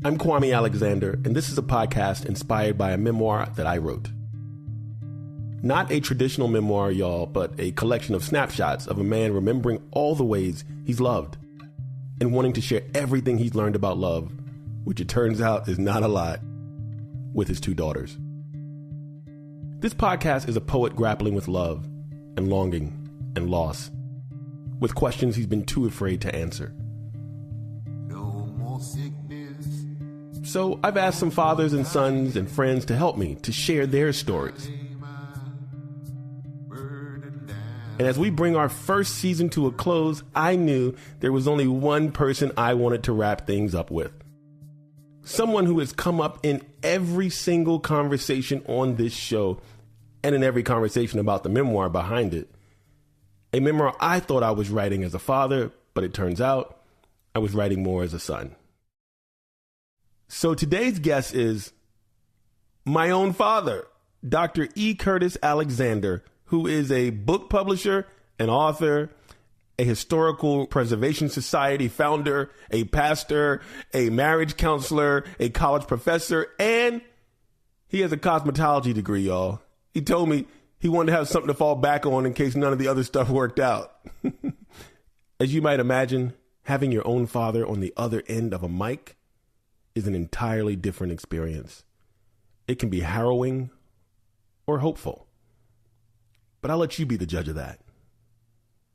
I'm Kwame Alexander, and this is a podcast inspired by a memoir that I wrote. Not a traditional memoir, y'all, but a collection of snapshots of a man remembering all the ways he's loved and wanting to share everything he's learned about love, which it turns out is not a lot, with his two daughters. This podcast is a poet grappling with love and longing and loss, with questions he's been too afraid to answer. No more sickness. So I've asked some fathers and sons and friends to help me to share their stories. And as we bring our first season to a close, I knew there was only one person I wanted to wrap things up with. Someone who has come up in every single conversation on this show and in every conversation about the memoir behind it. A memoir I thought I was writing as a father, but it turns out I was writing more as a son. So today's guest is my own father, Dr. E. Curtis Alexander, who is a book publisher, an author, a historical preservation society founder, a pastor, a marriage counselor, a college professor, and he has a cosmetology degree, y'all. He told me he wanted to have something to fall back on in case none of the other stuff worked out. As you might imagine, having your own father on the other end of a mic is an entirely different experience. It can be harrowing or hopeful. But I'll let you be the judge of that.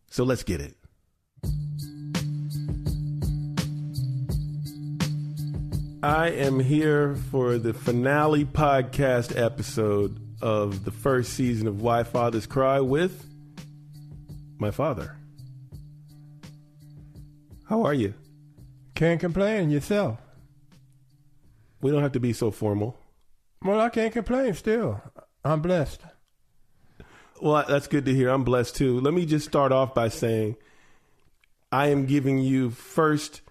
So let's get it. I am here for the finale podcast episode of the first season of Why Fathers Cry with my father. How are you? Can't complain, yourself. We don't have to be so formal. Well, I can't complain still. I'm blessed. Well, that's good to hear. I'm blessed too. Let me just start off by saying I am giving you first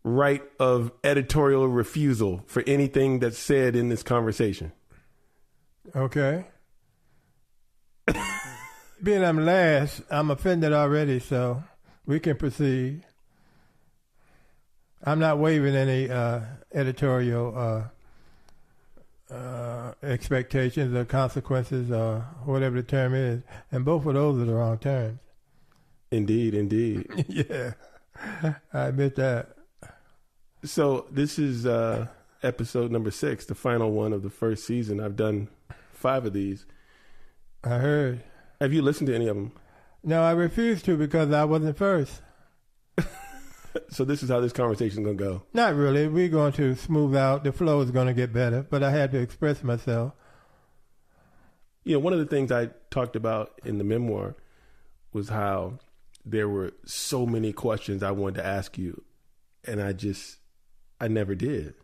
right of editorial refusal for anything that's said in this conversation. Okay. Being I'm last, I'm offended already, so we can proceed. I'm not waiving any editorial expectations or consequences or whatever the term is, and both of those are the wrong terms. Indeed, indeed. Yeah, I admit that. So this is episode number 6, the final one of the first season. I've done 5 of these. I heard. Have you listened to any of them? No, I refuse to because I wasn't first. So this is how this conversation is going to go. Not really. We're going to smooth out. The flow is going to get better, but I had to express myself. You know, one of the things I talked about in the memoir was how there were so many questions I wanted to ask you, and I never did.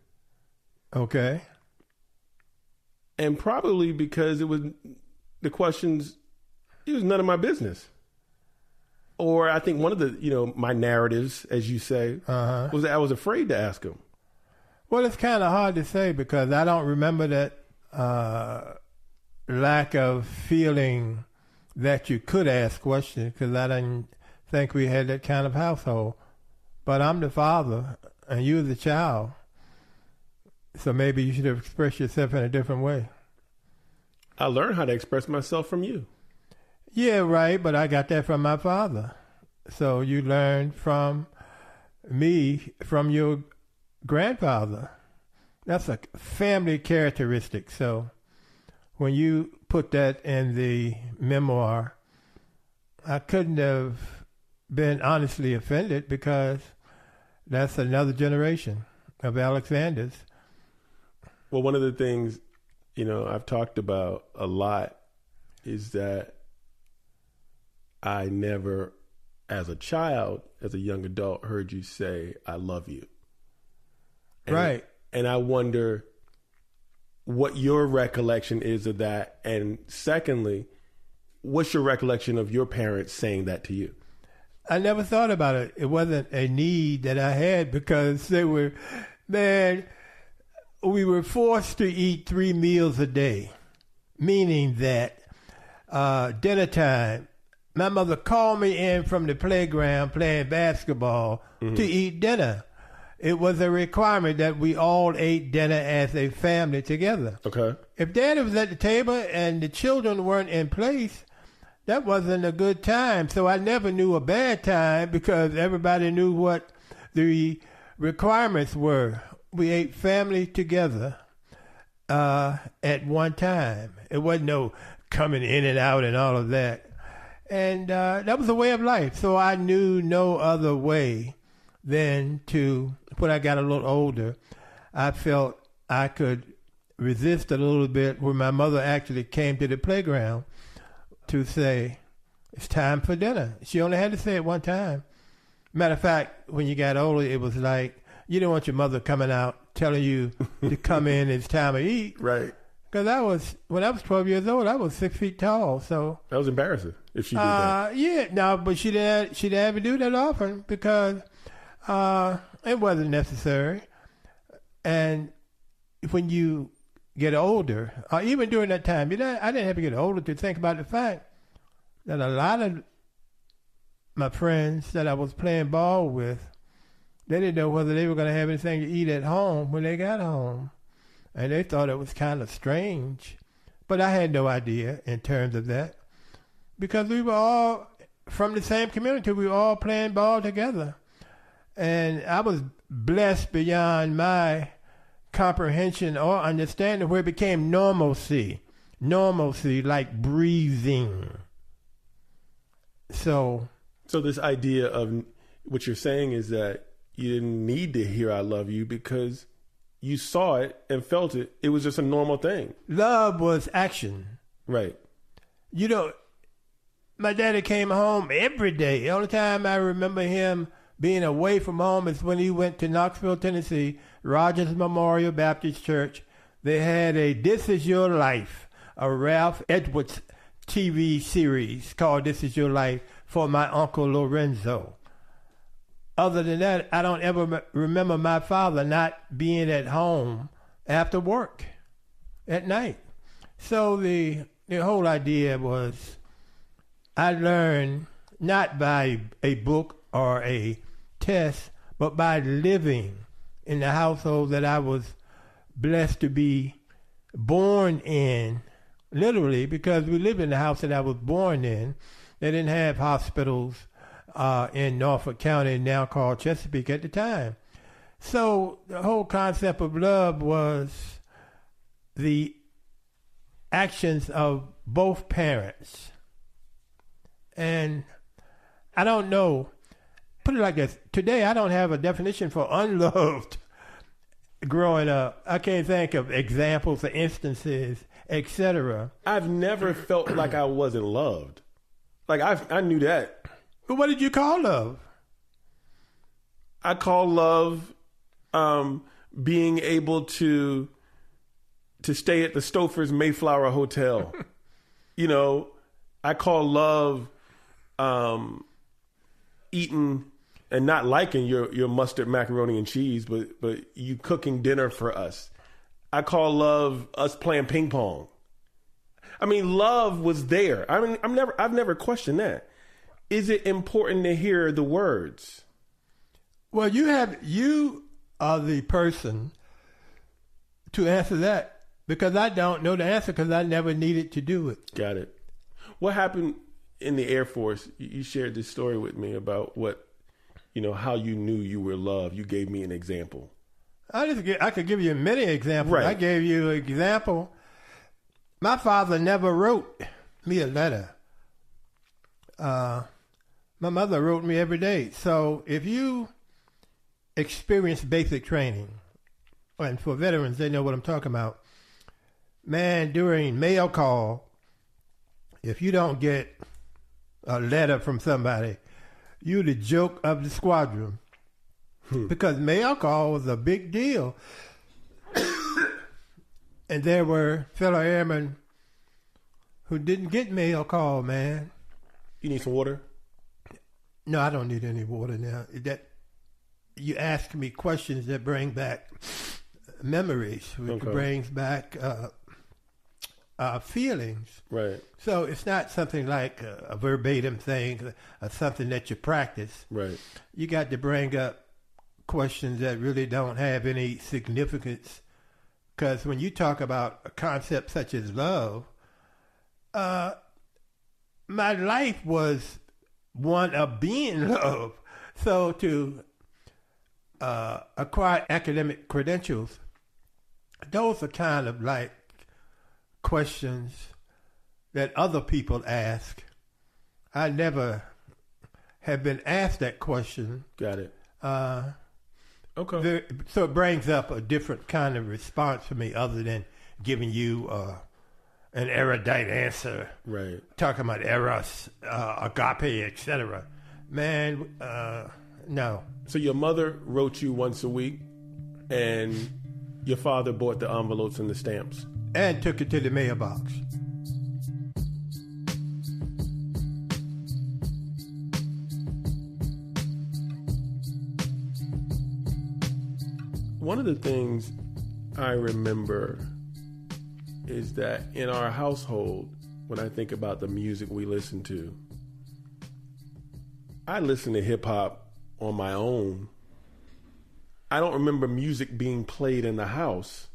Okay. And probably because it was none of my business. Or I think one of the, my narratives, as you say, was that I was afraid to ask him. Well, it's kind of hard to say because I don't remember that lack of feeling that you could ask questions because I didn't think we had that kind of household. But I'm the father and you're the child. So maybe you should have expressed yourself in a different way. I learned how to express myself from you. Yeah, right, but I got that from my father. So you learned from me, from your grandfather. That's a family characteristic. So when you put that in the memoir, I couldn't have been honestly offended because that's another generation of Alexanders. Well, one of the things, I've talked about a lot is that I never, as a child, as a young adult, heard you say, I love you. Right. And I wonder what your recollection is of that. And secondly, what's your recollection of your parents saying that to you? I never thought about it. It wasn't a need that I had because we were forced to eat 3 meals a day, meaning that dinner time, my mother called me in from the playground playing basketball to eat dinner. it was a requirement that we all ate dinner as a family together. Okay. If Daddy was at the table and the children weren't in place, that wasn't a good time. So I never knew a bad time because everybody knew what the requirements were. We ate family together at one time. It wasn't no coming in and out and all of that. And that was a way of life. So I knew no other way than to, when I got a little older, I felt I could resist a little bit when my mother actually came to the playground to say, it's time for dinner. She only had to say it one time. Matter of fact, when you got older, it was like, you didn't want your mother coming out telling you to come in, it's time to eat. Right. Because when I was 12 years old, I was 6 feet tall. So that was embarrassing if she did that. Yeah, no, but she didn't have to do that often because it wasn't necessary. And when you get older, or even during that time, I didn't have to get older to think about the fact that a lot of my friends that I was playing ball with, they didn't know whether they were going to have anything to eat at home when they got home. And they thought it was kind of strange. But I had no idea in terms of that. Because we were all from the same community. We were all playing ball together. And I was blessed beyond my comprehension or understanding where it became normalcy. Normalcy, like breathing. So this idea of what you're saying is that you didn't need to hear I love you because you saw it and felt it. It was just a normal thing. Love was action. Right. You know, my daddy came home every day. The only time I remember him being away from home is when he went to Knoxville, Tennessee, Rogers Memorial Baptist Church. They had a This Is Your Life, a Ralph Edwards TV series called This Is Your Life for my Uncle Lorenzo. Other than that, I don't ever remember my father not being at home after work at night. So the whole idea was I learned not by a book or a test, but by living in the household that I was blessed to be born in, literally, because we lived in the house that I was born in. They didn't have hospitals in Norfolk County, now called Chesapeake at the time. So the whole concept of love was the actions of both parents. And I don't know, put it like this, today I don't have a definition for unloved growing up. I can't think of examples or instances, etc. I've never felt like I wasn't loved. Like I knew that. But what did you call love? I call love being able to stay at the Stouffer's Mayflower Hotel. You know, I call love eating and not liking your mustard macaroni and cheese, but you cooking dinner for us. I call love us playing ping pong. I mean, love was there. I mean, I've never questioned that. Is it important to hear the words? Well, you are the person to answer that because I don't know the answer because I never needed to do it. Got it. What happened in the Air Force? You shared this story with me about how you knew you were loved. You gave me an example. I could give you many examples. Right. I gave you an example. My father never wrote me a letter. My mother wrote me every day. So if you experience basic training, and for veterans, they know what I'm talking about. Man, during mail call, if you don't get a letter from somebody, you're the joke of the squadron. Because mail call was a big deal. And there were fellow airmen who didn't get mail call, man. You need some water? No, I don't need any water now. That you ask me questions that bring back memories, which brings back feelings. Right. So it's not something like a verbatim thing or something that you practice. Right. You got to bring up questions that really don't have any significance. Because when you talk about a concept such as love, my life was one of being loved. So to acquire academic credentials, those are kind of like questions that other people ask. I never have been asked that question. Got it. Okay. So it brings up a different kind of response for me other than giving you an erudite answer. Right. Talking about eros, agape, etc. Man, no. So your mother wrote you once a week, and your father bought the envelopes and the stamps. And took it to the mailbox. One of the things I remember is that in our household, when I think about the music we listen to, I listen to hip hop on my own. I don't remember music being played in the house.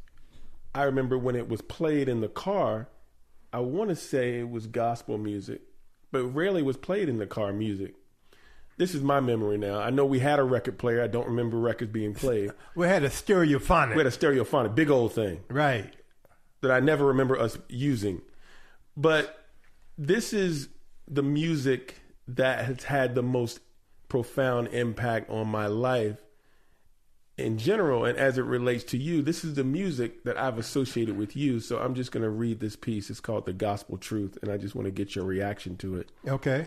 I remember when it was played in the car, I want to say it was gospel music, but rarely was played in the car music. This is my memory now. I know we had a record player. I don't remember records being played. We had a stereophonic. We had a stereophonic, big old thing. Right. That I never remember us using. But this is the music that has had the most profound impact on my life in general. And as it relates to you, this is the music that I've associated with you. So I'm just going to read this piece. It's called The Gospel Truth. And I just want to get your reaction to it. Okay.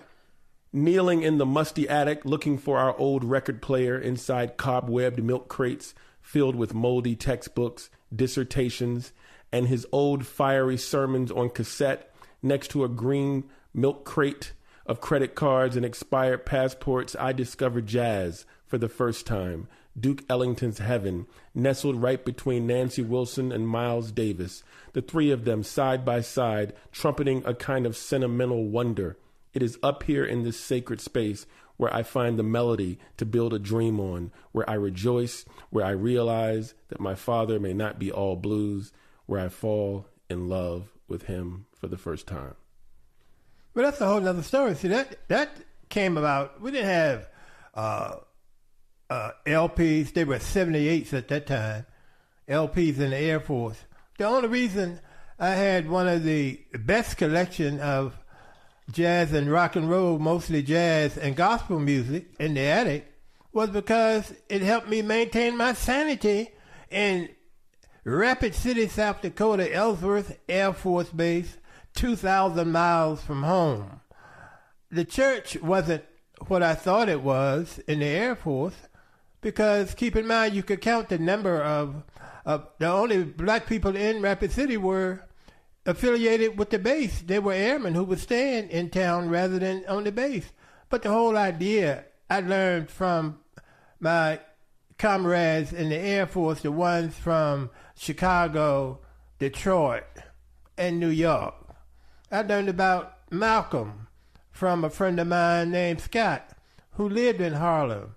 Kneeling in the musty attic, looking for our old record player inside cobwebbed milk crates filled with moldy textbooks, dissertations, and his old fiery sermons on cassette next to a green milk crate of credit cards and expired passports, I discovered jazz for the first time. Duke Ellington's Heaven, nestled right between Nancy Wilson and Miles Davis, the three of them side by side, trumpeting a kind of sentimental wonder. It is up here in this sacred space where I find the melody to build a dream on, where I rejoice, where I realize that my father may not be all blues, where I fall in love with him for the first time. But that's a whole other story. See, that came about, we didn't have LPs. They were 78s at that time, LPs in the Air Force. The only reason I had one of the best collection of jazz and rock and roll, mostly jazz and gospel music in the attic, was because it helped me maintain my sanity in Rapid City, South Dakota, Ellsworth Air Force Base, 2,000 miles from home. The church wasn't what I thought it was in the Air Force, because keep in mind, you could count the number of the only black people in Rapid City were affiliated with the base. They were airmen who were staying in town rather than on the base. But the whole idea I learned from my comrades in the Air Force, the ones from Chicago, Detroit, and New York. I learned about Malcolm from a friend of mine named Scott, who lived in Harlem.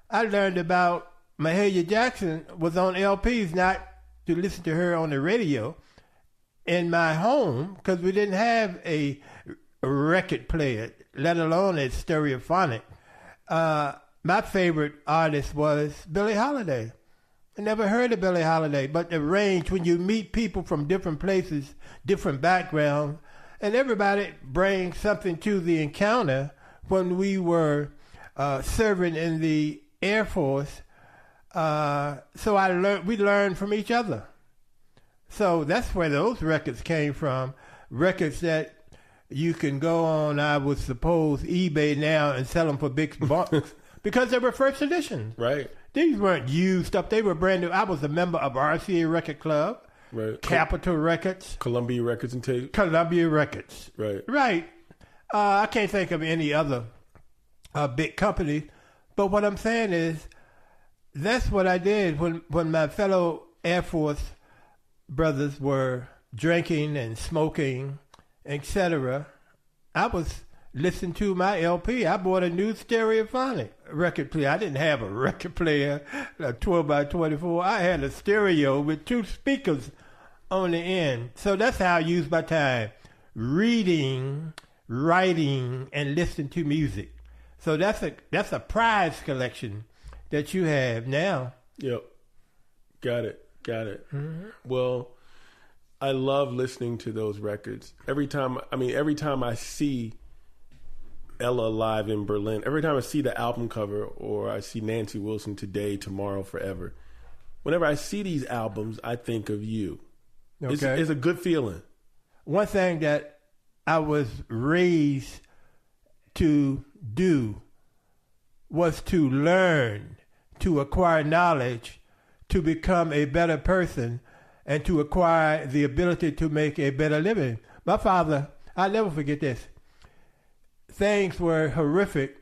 I learned about Mahalia Jackson was on LPs, not to listen to her on the radio, in my home, because we didn't have a record player, let alone a stereophonic. My favorite artist was Billie Holiday. I never heard of Billie Holiday, but the range, when you meet people from different places, different backgrounds, and everybody brings something to the encounter. When we were serving in the Air Force, so we learned from each other. So that's where those records came from, records that you can go on, I would suppose, eBay now and sell them for big bucks because they were first editions. Right. These weren't used stuff. They were brand new. I was a member of RCA Record Club, right. Capitol Records. Columbia Records and Tape. Columbia Records. Right. Right. I can't think of any other big company. But what I'm saying is that's what I did when my fellow Air Force brothers were drinking and smoking, etc. I was listen to my LP. I bought a new stereophonic record player. I didn't have a record player, a 12 by 24. I had a stereo with 2 speakers on the end. So that's how I use my time: reading, writing, and listening to music. So that's a prize collection that you have now. Yep. Got it. Mm-hmm. Well, I love listening to those records. Every time I see Ella live in Berlin, every time I see the album cover or I see Nancy Wilson Today, Tomorrow, Forever, whenever I see these albums, I think of you. Okay. It's a good feeling. One thing that I was raised to do was to learn, to acquire knowledge, to become a better person, and to acquire the ability to make a better living. My father, I'll never forget this. Things were horrific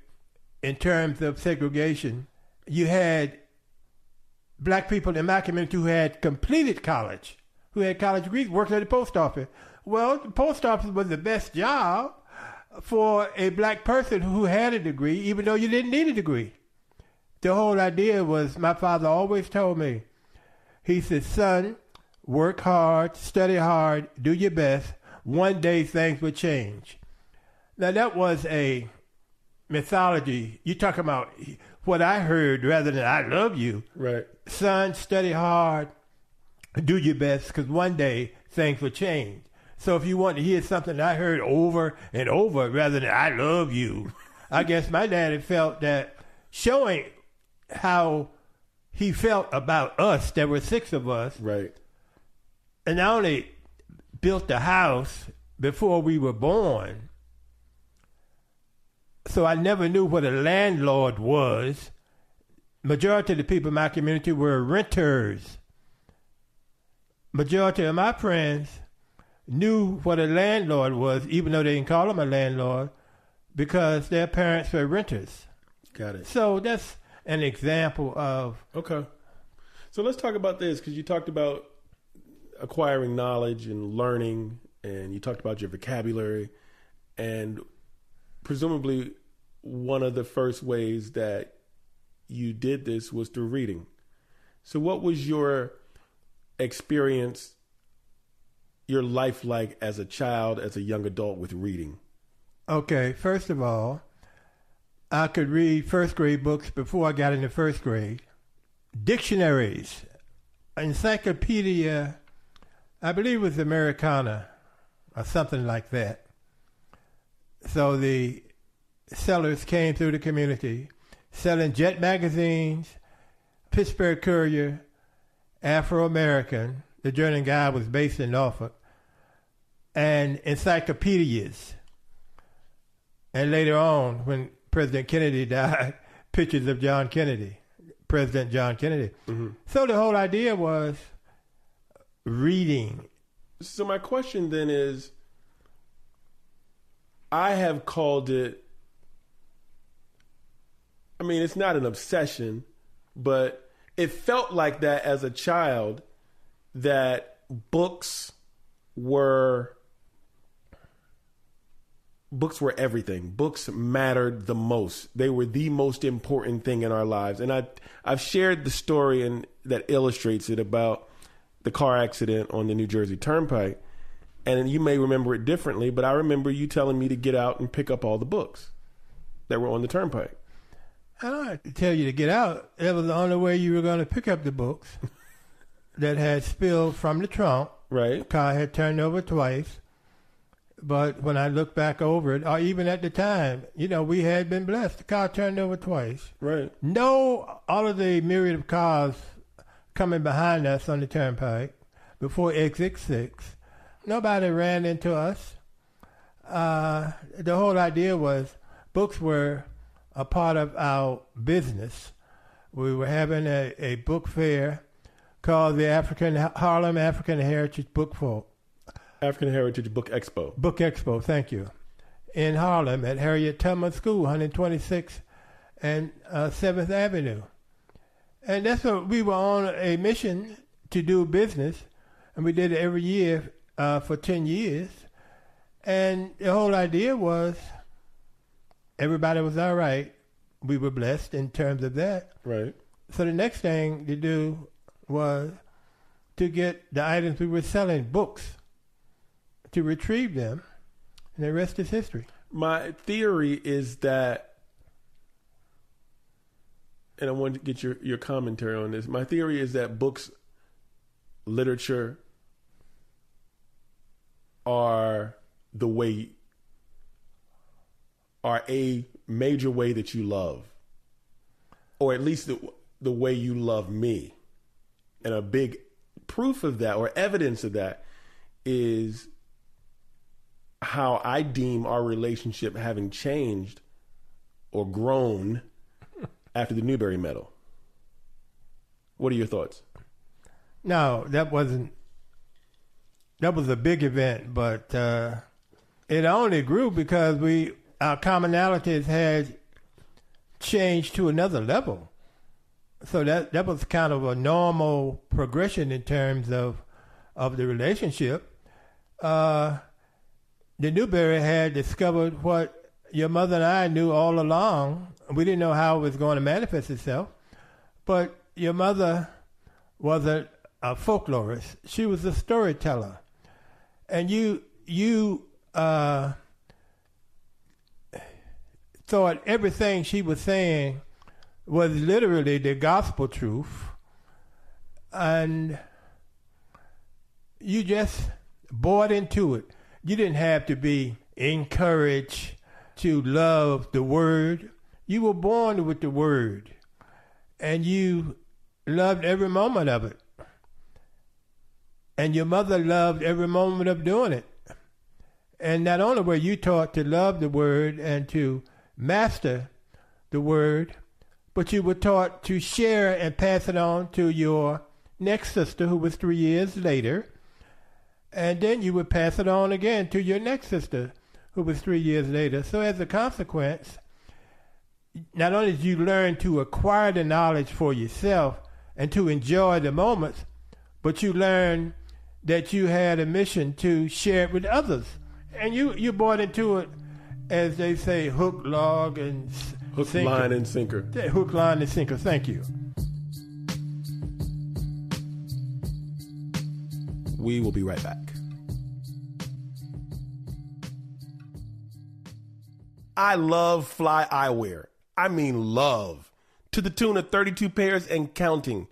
in terms of segregation. You had black people in my community who had completed college, who had college degrees, working at the post office. Well, the post office was the best job for a black person who had a degree, even though you didn't need a degree. The whole idea was, my father always told me, he said, son, work hard, study hard, do your best. One day things will change. Now that was a mythology. You're talking about what I heard rather than I love you. Right. Son, study hard, do your best, because one day things will change. So if you want to hear something I heard over and over rather than I love you, I guess my daddy felt that showing how he felt about us, there were 6 of us. Right. And not only built the house before we were born, so I never knew what a landlord was. Majority of the people in my community were renters. Majority of my friends knew what a landlord was, even though they didn't call him a landlord, because their parents were renters. Got it. So that's an example of... Okay. So let's talk about this, because you talked about acquiring knowledge and learning, and you talked about your vocabulary, and presumably one of the first ways that you did this was through reading. So what was your experience, your life like as a child, as a young adult with reading? Okay, first of all, I could read first grade books before I got into first grade. Dictionaries, encyclopedia, I believe it was Americana or something like that. So the sellers came through the community selling Jet magazines, Pittsburgh Courier, Afro-American, the journeyman guide was based in Norfolk, and encyclopedias. And later on, when President Kennedy died, pictures of John Kennedy, President John Kennedy. Mm-hmm. So the whole idea was reading. So my question then is, I have called it, I mean, it's not an obsession, but it felt like that as a child, that books were everything. Books mattered the most. They were the most important thing in our lives. And I've shared the story that illustrates it about the car accident on the New Jersey Turnpike. And you may remember it differently, but I remember you telling me to get out and pick up all the books that were on the turnpike. I don't have to tell you to get out. It was the only way you were going to pick up the books that had spilled from the trunk. Right. The car had turned over twice. But when I look back over it, or even at the time, we had been blessed. The car turned over twice. Right. No, all of the myriad of cars coming behind us on the turnpike before exit 6, nobody ran into us. The whole idea was books were a part of our business. We were having a book fair called the Harlem African Heritage Book Fair. African Heritage Book Expo. Book Expo, thank you. In Harlem at Harriet Tubman School, 126th and 7th Avenue. And that's what we were on a mission to do business, and we did it every year for 10 years. And the whole idea was everybody was all right. We were blessed in terms of that. Right. So the next thing to do was to get the items we were selling, books, to retrieve them, and the rest is history. My theory is that, and I want to get your commentary on this. My theory is that books, literature, are a major way that you love, or at least the way you love me. And a big proof of that, or evidence of that, is how I deem our relationship having changed or grown after the Newbery Medal. What are your thoughts? No, that was a big event, but it only grew because our commonalities had changed to another level. So that was kind of a normal progression in terms of the relationship. The Newbery had discovered what your mother and I knew all along. We didn't know how it was going to manifest itself, but your mother was a folklorist. She was a storyteller. And you thought everything she was saying was literally the gospel truth, and you just bought into it. You didn't have to be encouraged to love the word. You were born with the word, and you loved every moment of it. And your mother loved every moment of doing it. And not only were you taught to love the word and to master the word, but you were taught to share and pass it on to your next sister, who was 3 years later. And then you would pass it on again to your next sister, who was 3 years later. So as a consequence, not only did you learn to acquire the knowledge for yourself and to enjoy the moments, but you learned that you had a mission to share it with others. And you bought into it, as they say, hook, log, and hook, sinker. Line, and sinker. Hook, line, and sinker. Thank you. We will be right back. I love Fly Eyewear. I mean love. To the tune of 32 pairs and counting.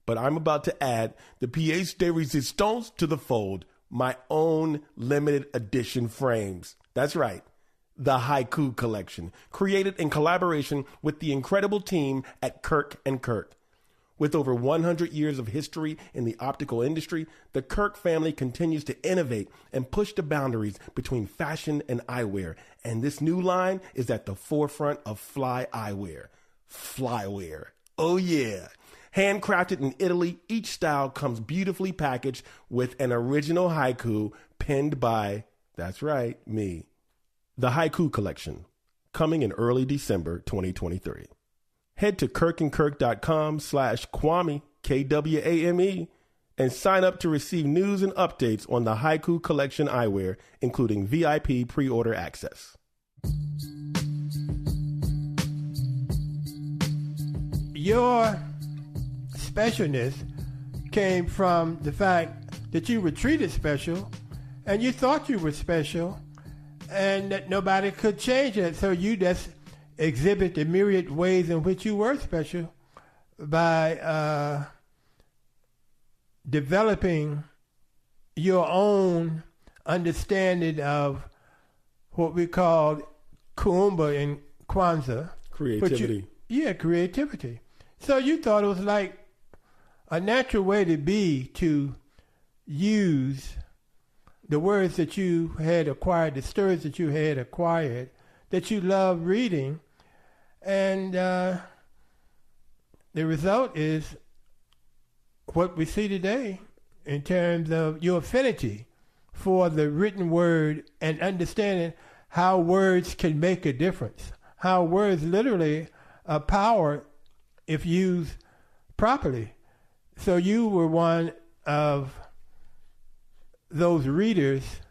But I'm about to add the pièce de résistance to the fold, my own limited edition frames. That's right, the Haiku Collection, created in collaboration with the incredible team at Kirk & Kirk. With over 100 years of history in the optical industry, the Kirk family continues to innovate and push the boundaries between fashion and eyewear. And this new line is at the forefront of Fly Eyewear. Flywear. Oh yeah. Handcrafted in Italy, each style comes beautifully packaged with an original haiku penned by, that's right, me. The Haiku Collection, coming in early December 2023. Head to kirkandkirk.com/Kwame, Kwame, and sign up to receive news and updates on the Haiku Collection eyewear, including VIP pre-order access. Your specialness came from the fact that you were treated special and you thought you were special and that nobody could change it. So you just exhibit the myriad ways in which you were special by developing your own understanding of what we call Kuumba in Kwanzaa. Creativity. Creativity. So you thought it was like a natural way to be to use the words that you had acquired, the stories that you had acquired, that you love reading. And the result is what we see today in terms of your affinity for the written word and understanding how words can make a difference, how words literally are power if used properly. So you were one of those readers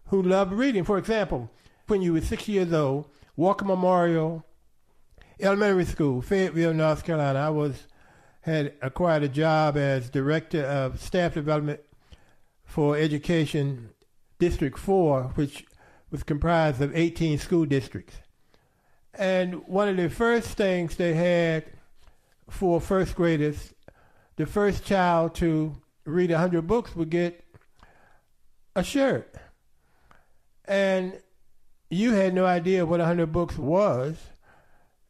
who loved reading. For example, when you were 6 years old, Walker Memorial Elementary School, Fayetteville, North Carolina. I had acquired a job as Director of Staff Development for Education District 4, which was comprised of 18 school districts. And one of the first things they had for first graders, the first child to read 100 books would get a shirt. And you had no idea what 100 books was.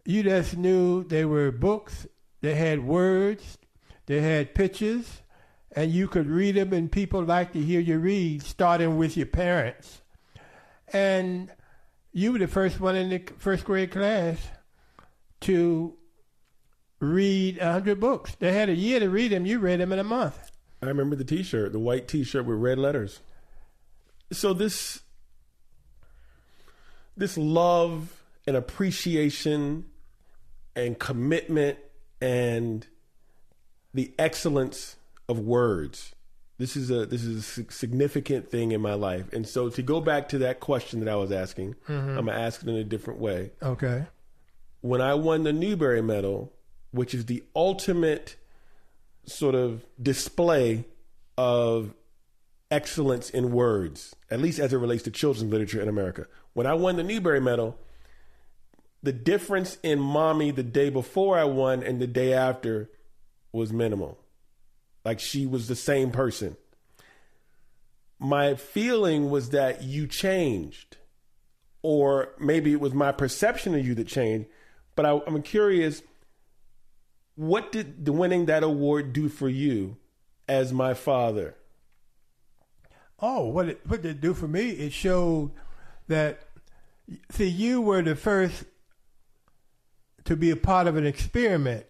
You just knew they were books, they had words, they had pictures, and you could read them, and people liked to hear you read, starting with your parents. And you were the first one in the first grade class to read 100 books. They had a year to read them. You read them in a month. I remember the T-shirt, the white T-shirt with red letters. So this love and appreciation and commitment and the excellence of words. This is a significant thing in my life. And so to go back to that question that I was asking, I'm going to ask it in a different way. Okay. When I won the Newbery Medal, which is the ultimate sort of display of excellence in words, at least as it relates to children's literature in America. When I won the Newbery Medal, the difference in mommy the day before I won and the day after was minimal. Like she was the same person. My feeling was that you changed, or maybe it was my perception of you that changed. But I'm curious, what did winning that award do for you as my father? Oh, what did it do for me? It showed that, see, you were the first to be a part of an experiment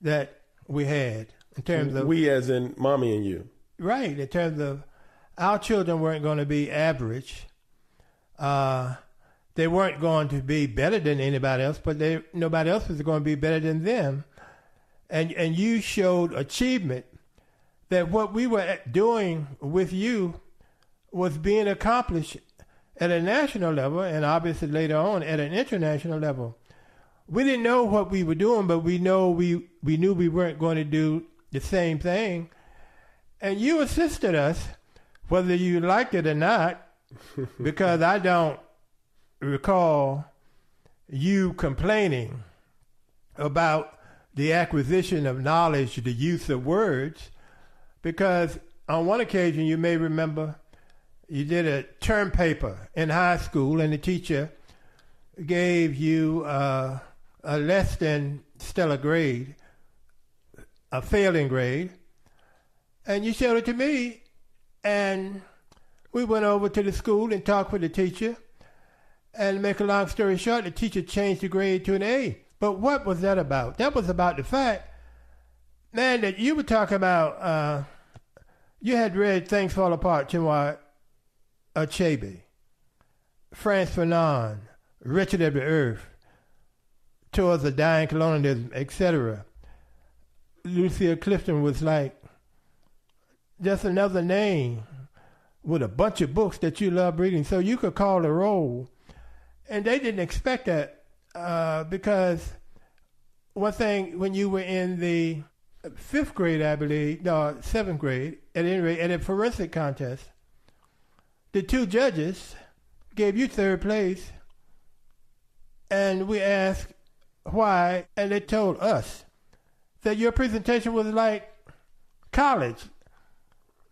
that we had in terms of... We as in mommy and you. Right, in terms of our children weren't going to be average. They weren't going to be better than anybody else, but nobody else was going to be better than them. And you showed achievement that what we were doing with you was being accomplished at a national level and obviously later on at an international level. We didn't know what we were doing, but we knew we weren't going to do the same thing. And you assisted us, whether you liked it or not, because I don't recall you complaining about the acquisition of knowledge, the use of words, because on one occasion you may remember you did a term paper in high school and the teacher gave you a less than stellar grade, a failing grade, and you showed it to me, and we went over to the school and talked with the teacher, and to make a long story short, the teacher changed the grade to an A. But what was that about? That was about the fact, man, that you were talking about, you had read Things Fall Apart, Chinua Achebe, Frantz Fanon, Wretched of the Earth, Towards the Dying Colonialism, etc. Lucille Clifton was like just another name with a bunch of books that you love reading, so you could call the roll. And they didn't expect that because one thing, when you were in the 5th grade, I believe, no, 7th grade, at any rate, at a forensic contest, the 2 judges gave you 3rd place, and we asked why, and they told us that your presentation was like college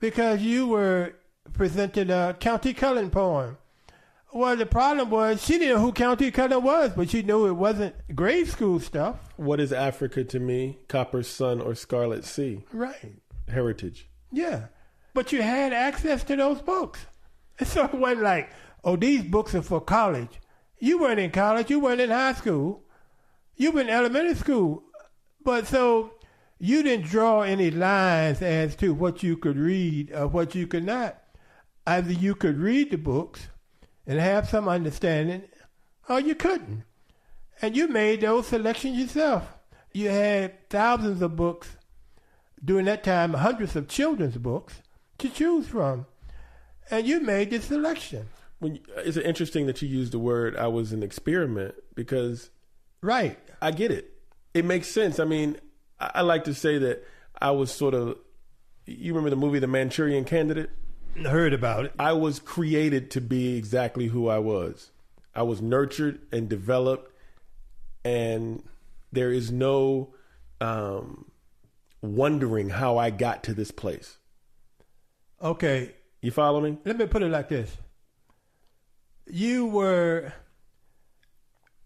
because you were presented a County Cullen poem. Well, the problem was she didn't know who County Cullen was, but she knew it wasn't grade school stuff. What is Africa to me? Copper Sun or Scarlet Sea? Right. Heritage. Yeah. But you had access to those books. And so it wasn't like, oh, these books are for college. You weren't in college. You weren't in high school. You were in elementary school. But so you didn't draw any lines as to what you could read or what you could not. Either you could read the books and have some understanding, or you couldn't. And you made those selections yourself. You had thousands of books, during that time, hundreds of children's books to choose from. And you made the selection. It's interesting that you used the word "I was an experiment" because, right, I get it. It makes sense. I mean, I like to say that I was sort of. You remember the movie The Manchurian Candidate? Heard about it. I was created to be exactly who I was. I was nurtured and developed, and there is no wondering how I got to this place. Okay. You follow me? Let me put it like this. You were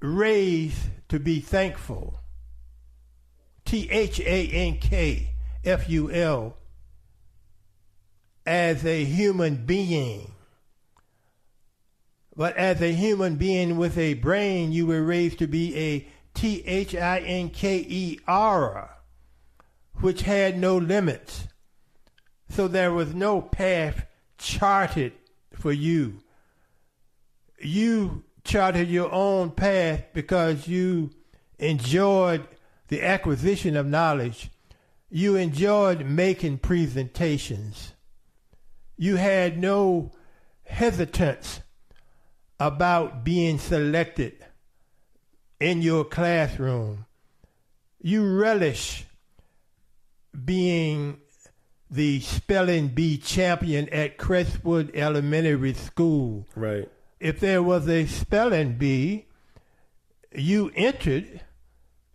raised to be thankful. THANKFUL. As a human being. But as a human being with a brain, you were raised to be a THINKER, which had no limits. So there was no path charted for you. You charted your own path because you enjoyed the acquisition of knowledge. You enjoyed making presentations. You had no hesitance about being selected in your classroom. You relish being the spelling bee champion at Crestwood Elementary School. Right. If there was a spelling bee, you entered,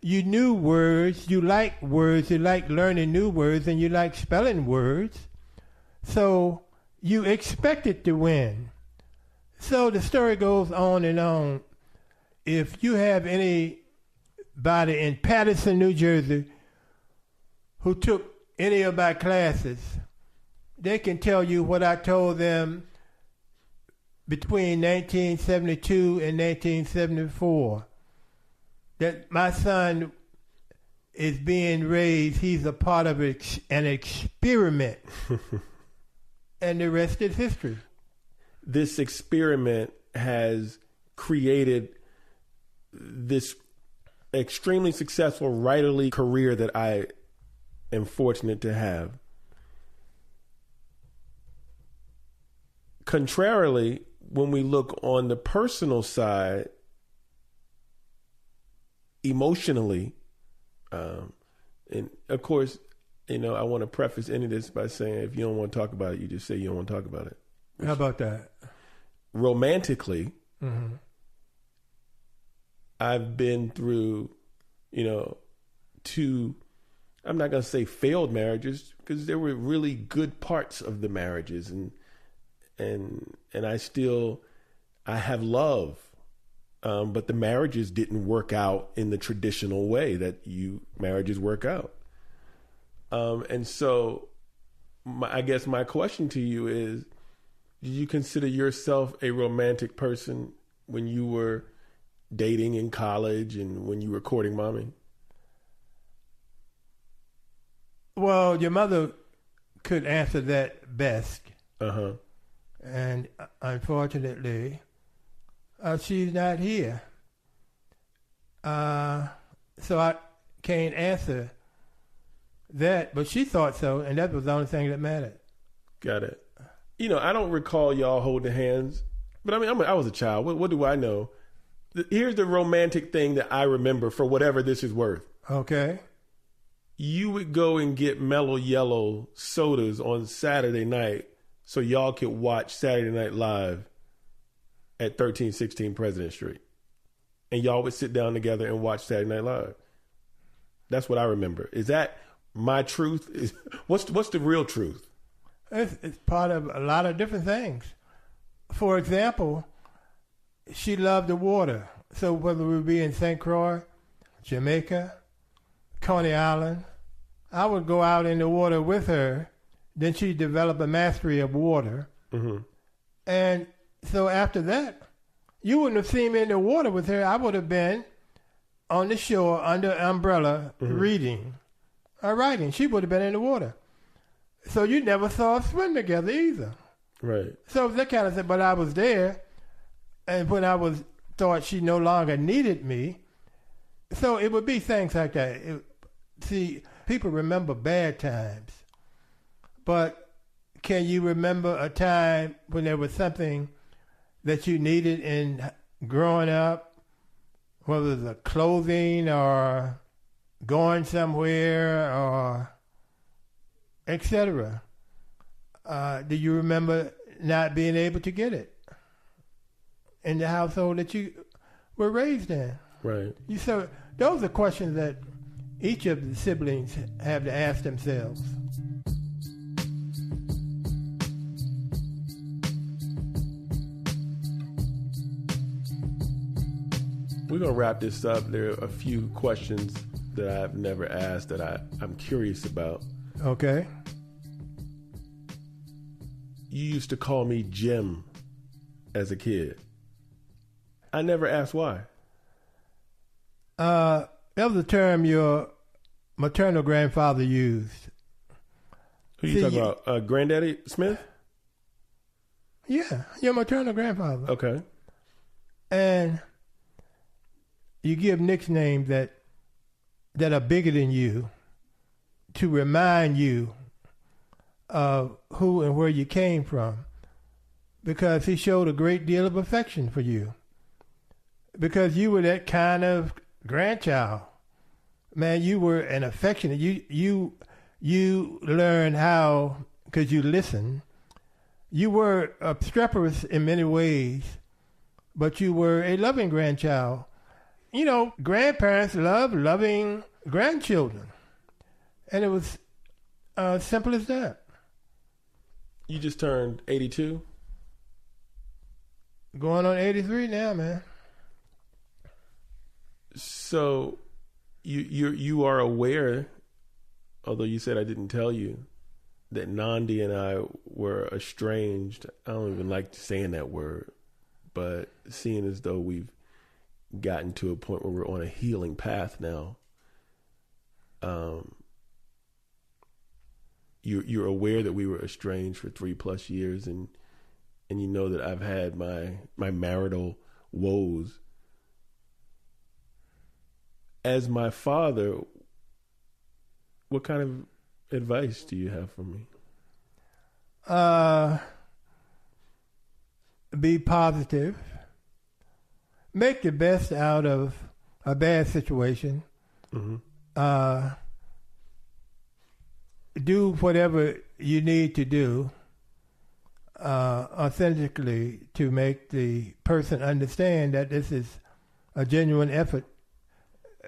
you knew words, you liked learning new words, and you liked spelling words. So you expected to win. So the story goes on and on. If you have anybody in Paterson, New Jersey, who took any of my classes, they can tell you what I told them between 1972 and 1974, that my son is being raised, he's a part of an experiment, and the rest is history. This experiment has created this extremely successful writerly career that I am fortunate to have. Contrarily, when we look on the personal side, emotionally, and of course, I want to preface any of this by saying, if you don't want to talk about it, you just say you don't want to talk about it. How about that? Romantically, I've been through, two, I'm not going to say failed marriages, because there were really good parts of the marriages, and I have love, but the marriages didn't work out in the traditional way that marriages work out. And so I guess my question to you is, did you consider yourself a romantic person when you were dating in college and when you were courting mommy? Well, your mother could answer that best. Uh-huh. And unfortunately, she's not here. So I can't answer that, but she thought so, and that was the only thing that mattered. Got it. I don't recall y'all holding hands, but I was a child. What do I know? Here's the romantic thing that I remember, for whatever this is worth. Okay. You would go and get Mellow Yellow sodas on Saturday night so y'all could watch Saturday Night Live at 1316 President Street. And y'all would sit down together and watch Saturday Night Live. That's what I remember. Is that my truth? What's the real truth? It's part of a lot of different things. For example, she loved the water. So whether we be in St. Croix, Jamaica, Coney Island, I would go out in the water with her. Then she developed a mastery of water. Mm-hmm. And so after that, you wouldn't have seen me in the water with her. I would have been on the shore under an umbrella reading or writing. She would have been in the water. So you never saw us swim together either. Right. So that kind of thing. But I was there, and when I thought she no longer needed me, so it would be things like that. See, people remember bad times, but can you remember a time when there was something that you needed in growing up, whether it's a clothing or going somewhere or etc. Do you remember not being able to get it in the household that you were raised in? Right. So those are questions that each of the siblings have to ask themselves. We're going to wrap this up. There are a few questions that I've never asked that I'm curious about. Okay. You used to call me Jim as a kid. I never asked why. That was a term your maternal grandfather used. Who you talking about? Granddaddy Smith? Yeah, your maternal grandfather. Okay. And you give nicknames that are bigger than you to remind you of who and where you came from, because he showed a great deal of affection for you, because you were that kind of grandchild. Man, you were an affectionate. You learned how, because you listened. You were obstreperous in many ways, but you were a loving grandchild. You know, grandparents love loving grandchildren, and it was simple as that. You just turned 82? Going on 83 now, man. So you are aware, although you said I didn't tell you, that Nandi and I were estranged. I don't even like saying that word, but seeing as though we've gotten to a point where we're on a healing path now, you're aware that we were estranged for 3+ years, and you know that I've had my marital woes. As my father, what kind of advice do you have for me? Be positive. Make the best out of a bad situation. Mm-hmm. Do whatever you need to do authentically to make the person understand that this is a genuine effort.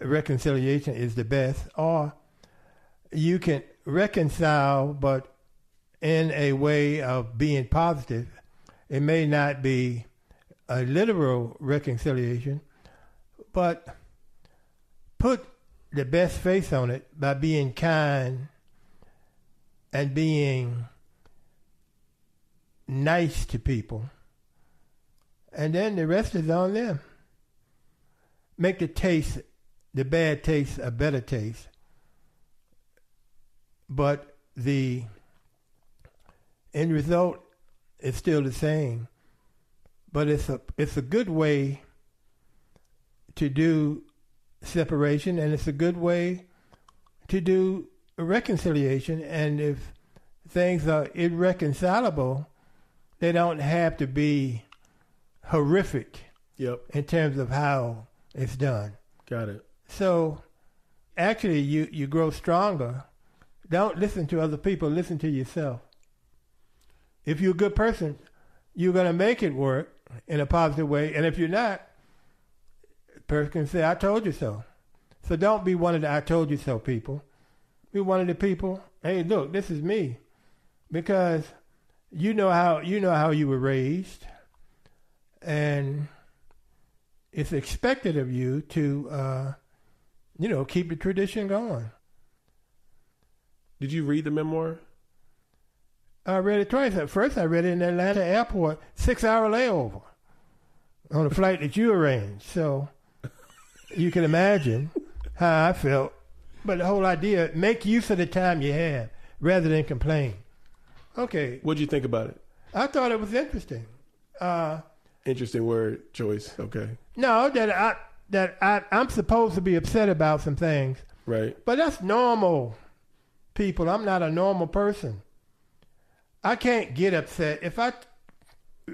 Reconciliation is the best. Or you can reconcile, but in a way of being positive. It may not be a literal reconciliation, but put the best face on it by being kind and being nice to people. And then the rest is on them. Make the bad taste a better taste. But the end result is still the same. But it's a good way to do separation, and it's a good way to do reconciliation. And if things are irreconcilable, they don't have to be horrific. Yep. In terms of how it's done. Got it. So actually you grow stronger. Don't listen to other people, listen to yourself. If you're a good person, you're going to make it work in a positive way. And if you're not, the person can say, I told you so. So don't be one of the I told you so people. Be one of the people, hey, look, this is me. Because you know how you were raised, and it's expected of you to keep the tradition going. Did you read the memoir? I read it twice. At first, I read it in Atlanta airport, 6-hour layover on a flight that you arranged. So you can imagine how I felt. But the whole idea, make use of the time you have rather than complain. Okay. What'd you think about it? I thought it was interesting. Interesting word choice. Okay. No, I'm supposed to be upset about some things. Right. But that's normal, people. I'm not a normal person. I can't get upset. If I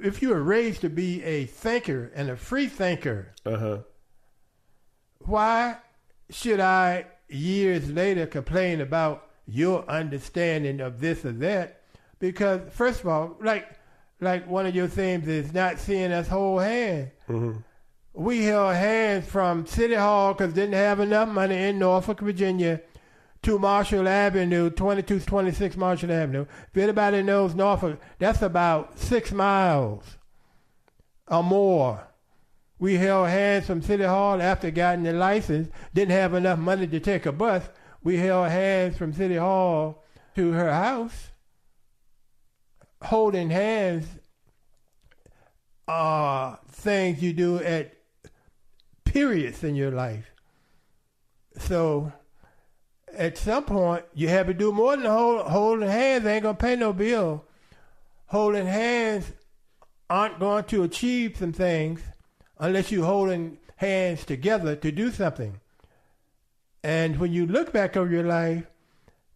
if you were raised to be a thinker and a free thinker, why should I years later complain about your understanding of this or that? Because first of all, like one of your themes is not seeing us hold hands. We held hands from City Hall because didn't have enough money in Norfolk, Virginia, to Marshall Avenue, 2226 Marshall Avenue. If anybody knows Norfolk, that's about 6 miles or more. We held hands from City Hall after getting the license, didn't have enough money to take a bus. We held hands from City Hall to her house. Holding hands are things you do at periods in your life. So at some point, you have to do more than holding hands. They ain't going to pay no bill. Holding hands aren't going to achieve some things unless you're holding hands together to do something. And when you look back over your life,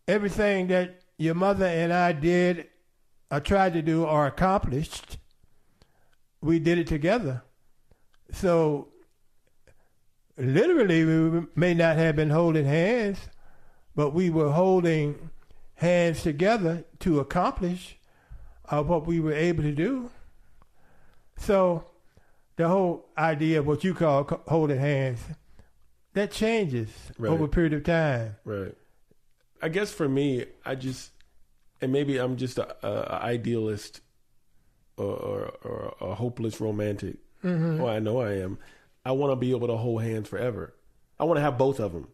everything that your mother and I did or tried to do or accomplished, we did it together. So literally, we may not have been holding hands, but we were holding hands together to accomplish what we were able to do. So the whole idea of what you call holding hands, that changes over a period of time. Right. I guess for me, and maybe I'm just a idealist or a hopeless romantic. Well, I know I am. I want to be able to hold hands forever. I want to have both of them.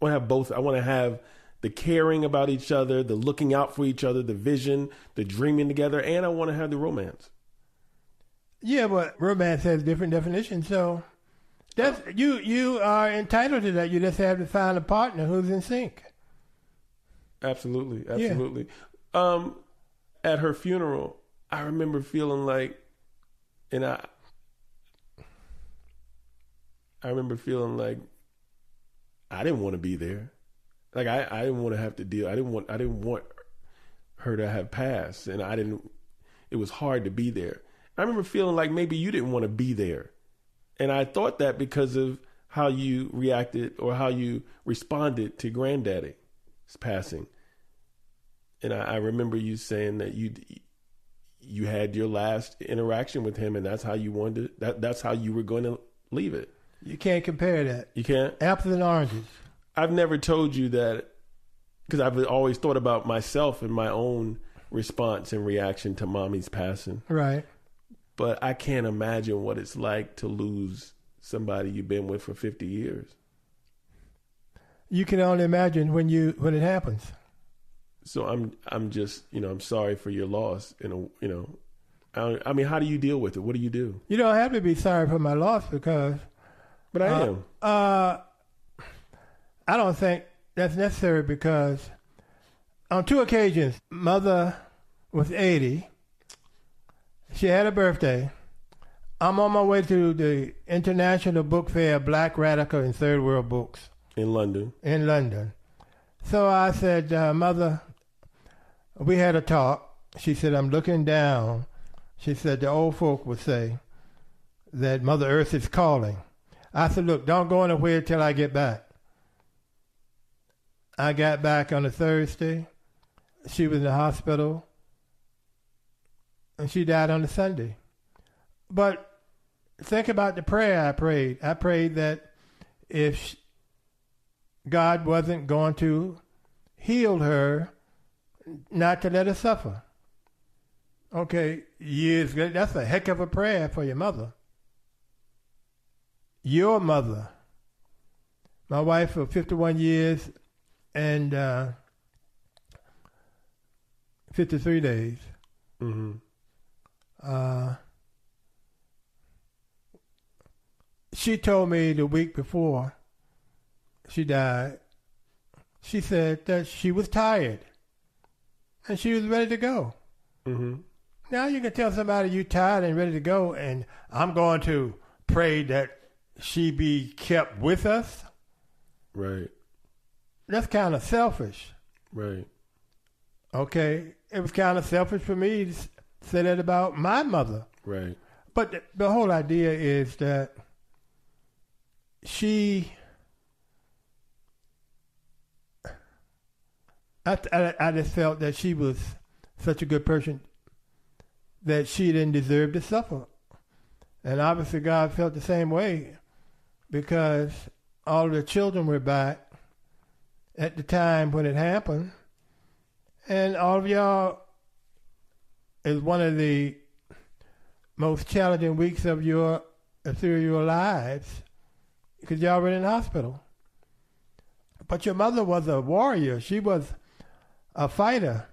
I want to have both. I want to have the caring about each other, the looking out for each other, the vision, the dreaming together, and I want to have the romance. Yeah, but romance has different definitions, so that's you are entitled to that. You just have to find a partner who's in sync. Absolutely. Yeah. At her funeral, I remember feeling like, and I remember feeling like I didn't want to be there. Like I didn't want to have to deal. I didn't want her to have passed, and it was hard to be there. I remember feeling like maybe you didn't want to be there. And I thought that because of how you reacted or how you responded to Granddaddy's passing. And I remember you saying that you had your last interaction with him, and that's how you wanted that's how you were going to leave it. You can't compare that. You can't? Apples and oranges. I've never told you that because I've always thought about myself and my own response and reaction to Mommy's passing. Right. But I can't imagine what it's like to lose somebody you've been with for 50 years. You can only imagine when it happens. So I'm just, I'm sorry for your loss. I mean, how do you deal with it? What do you do? You don't have to be sorry for my loss because. But I am. I don't think that's necessary because on 2 occasions, Mother was 80. She had a birthday. I'm on my way to the International Book Fair, Black Radical and Third World Books. In London. So I said, Mother, we had a talk. She said, I'm looking down. She said, the old folk would say that Mother Earth is calling. I said, look, don't go anywhere till I get back. I got back on a Thursday. She was in the hospital. And she died on a Sunday. But think about the prayer I prayed. I prayed that if God wasn't going to heal her, not to let her suffer. Okay, that's a heck of a prayer for your mother. Your mother. My wife for 51 years and 53 days. Mm-hmm. She told me the week before she died, she said that she was tired and she was ready to go. Mm-hmm. Now you can tell somebody you're tired and ready to go, and I'm going to pray that she be kept with us. Right. That's kind of selfish. Right. Okay. It was kind of selfish for me to say that about my mother. Right. But the whole idea is that I just felt that she was such a good person that she didn't deserve to suffer. And obviously God felt the same way because all the children were back at the time when it happened. And all of y'all is one of the most challenging weeks of your lives because y'all were in the hospital. But your mother was a warrior. She was a fighter.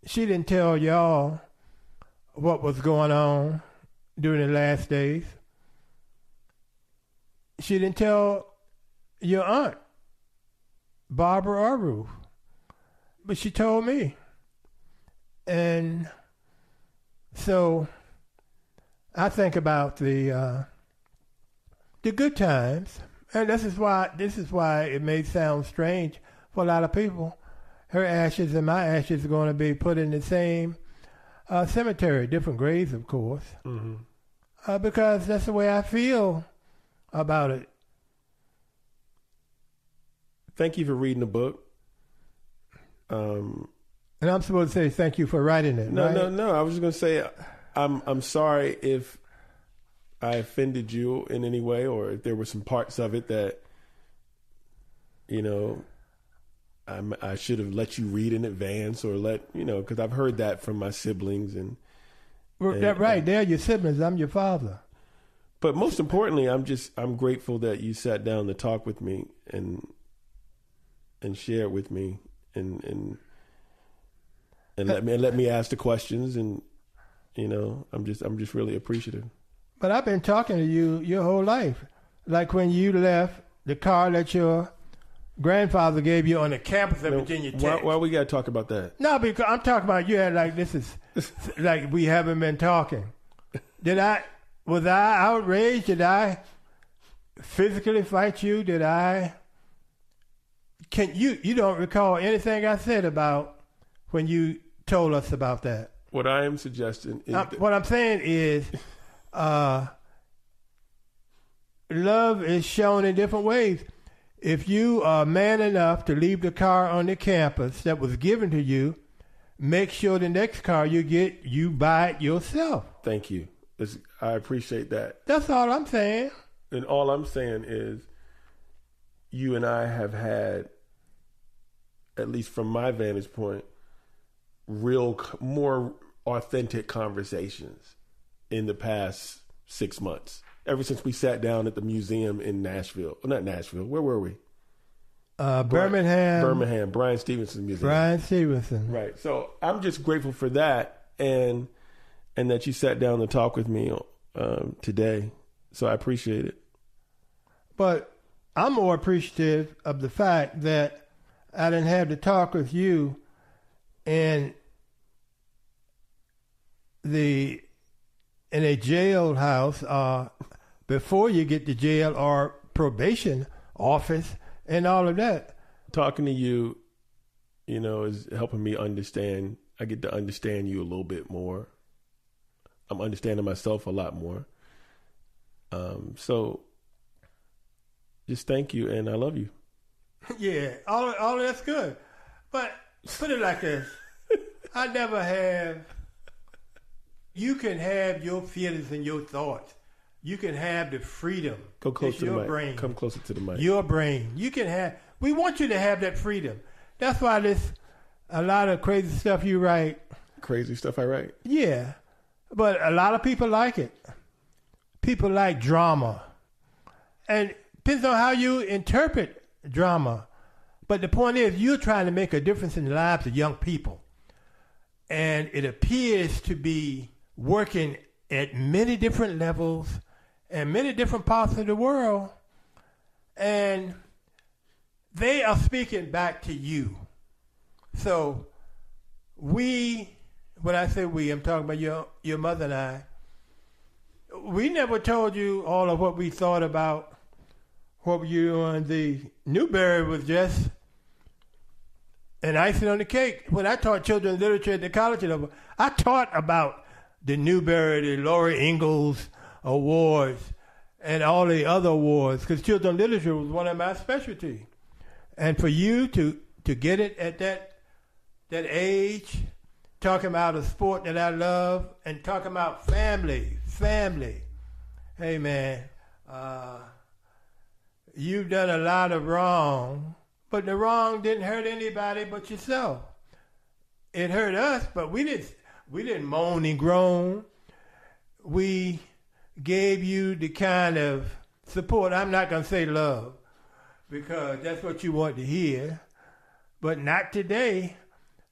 She didn't tell y'all what was going on during the last days. She didn't tell your aunt, Barbara or Ruth, but she told me. And so I think about the good times, and this is why it may sound strange for a lot of people. Her ashes and my ashes are going to be put in the same cemetery, different graves, of course, because that's the way I feel about it. Thank you for reading the book. And I'm supposed to say thank you for writing it. No, right? no. I was just going to say I'm sorry if I offended you in any way, or if there were some parts of it that, I should have let you read in advance, or because I've heard that from my siblings and right. They're your siblings. I'm your father. But most importantly, I'm grateful that you sat down to talk with me and share with me and let me ask the questions, and I'm just really appreciative. But I've been talking to you your whole life. Like when you left the car that your grandfather gave you on the campus of Virginia Tech. Why we got to talk about that? No, because I'm talking about you had like this is like we haven't been talking. Was I outraged? Did I physically fight you? You don't recall anything I said about when you told us about that? What I am suggesting is what I'm saying is love is shown in different ways. If you are man enough to leave the car on the campus that was given to you, make sure the next car you get, you buy it yourself. Thank you. I appreciate that. That's all I'm saying. And all I'm saying is you and I have had, at least from my vantage point, more authentic conversations in the past 6 months. Ever since we sat down at the museum in Nashville. Well, not Nashville. Where were we? Birmingham. Bryant Stevenson's museum. Bryant Stevenson. Right. So I'm just grateful for that and that you sat down to talk with me today. So I appreciate it. But I'm more appreciative of the fact that I didn't have to talk with you in a jailhouse before you get to jail or probation office and all of that. Talking to you, is helping me understand. I get to understand you a little bit more. I'm understanding myself a lot more. So just thank you, and I love you. Yeah, all of that's good. But put it like this. I never have... You can have your feelings and your thoughts. You can have the freedom. Go close to the mic. Brain. Come closer to the mic. Your brain. You can have... We want you to have that freedom. That's why a lot of crazy stuff you write. Crazy stuff I write? Yeah. But a lot of people like it. People like drama. And it depends on how you interpret drama. But the point is, you're trying to make a difference in the lives of young people. And it appears to be working at many different levels and many different parts of the world. And they are speaking back to you. So when I say we, I'm talking about your mother and I. We never told you all of what we thought about what you and the Newberry was just And icing on the cake, when I taught children's literature at the college level, I taught about the Newbery, the Laura Ingalls Awards, and all the other awards, because children's literature was one of my specialties. And for you to get it at that age, talking about a sport that I love, and talking about family. Hey, man, you've done a lot of wrong, but the wrong didn't hurt anybody but yourself. It hurt us, but we didn't moan and groan. We gave you the kind of support. I'm not going to say love, because that's what you want to hear, but not today,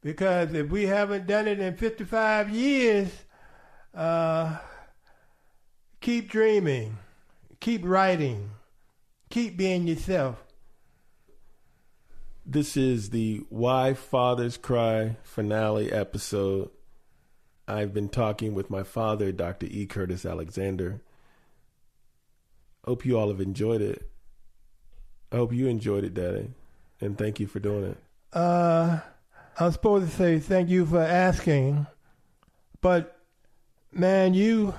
because if we haven't done it in 55 years, keep dreaming, keep writing, keep being yourself. This is the Why Fathers Cry finale episode. I've been talking with my father, Dr. E. Curtis Alexander. Hope you all have enjoyed it. I hope you enjoyed it, Daddy. And thank you for doing it. I'm supposed to say thank you for asking. But, man, you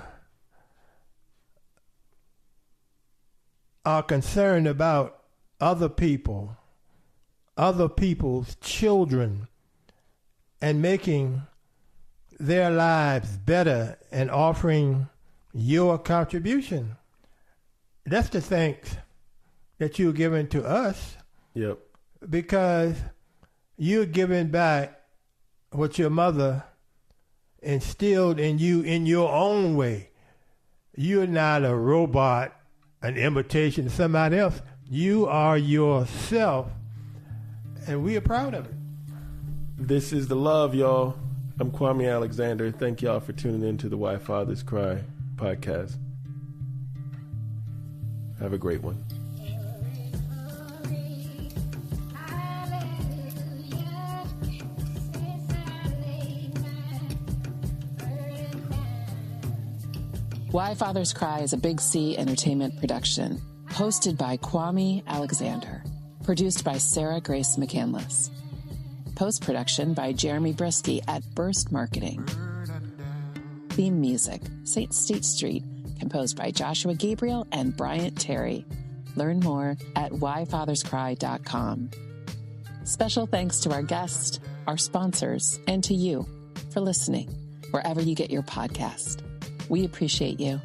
are concerned about other people, other people's children, and making their lives better and offering your contribution. That's the thanks that you're giving to us. Yep. Because you're giving back what your mother instilled in you in your own way. You're not a robot, an imitation of somebody else. You are yourself, and we are proud of it. This is the love, y'all. I'm Kwame Alexander. Thank y'all for tuning in to the Why Fathers Cry podcast. Have a great one. Why Fathers Cry is a Big C Entertainment production, hosted by Kwame Alexander, produced by Sarah Grace McCandless. Post-production by Jeremy Brieske at Burst Marketing. Theme music, St. State Street, composed by Joshua Gabriel and Bryant Terry. Learn more at whyfatherscry.com. Special thanks to our guests, our sponsors, and to you for listening wherever you get your podcast. We appreciate you.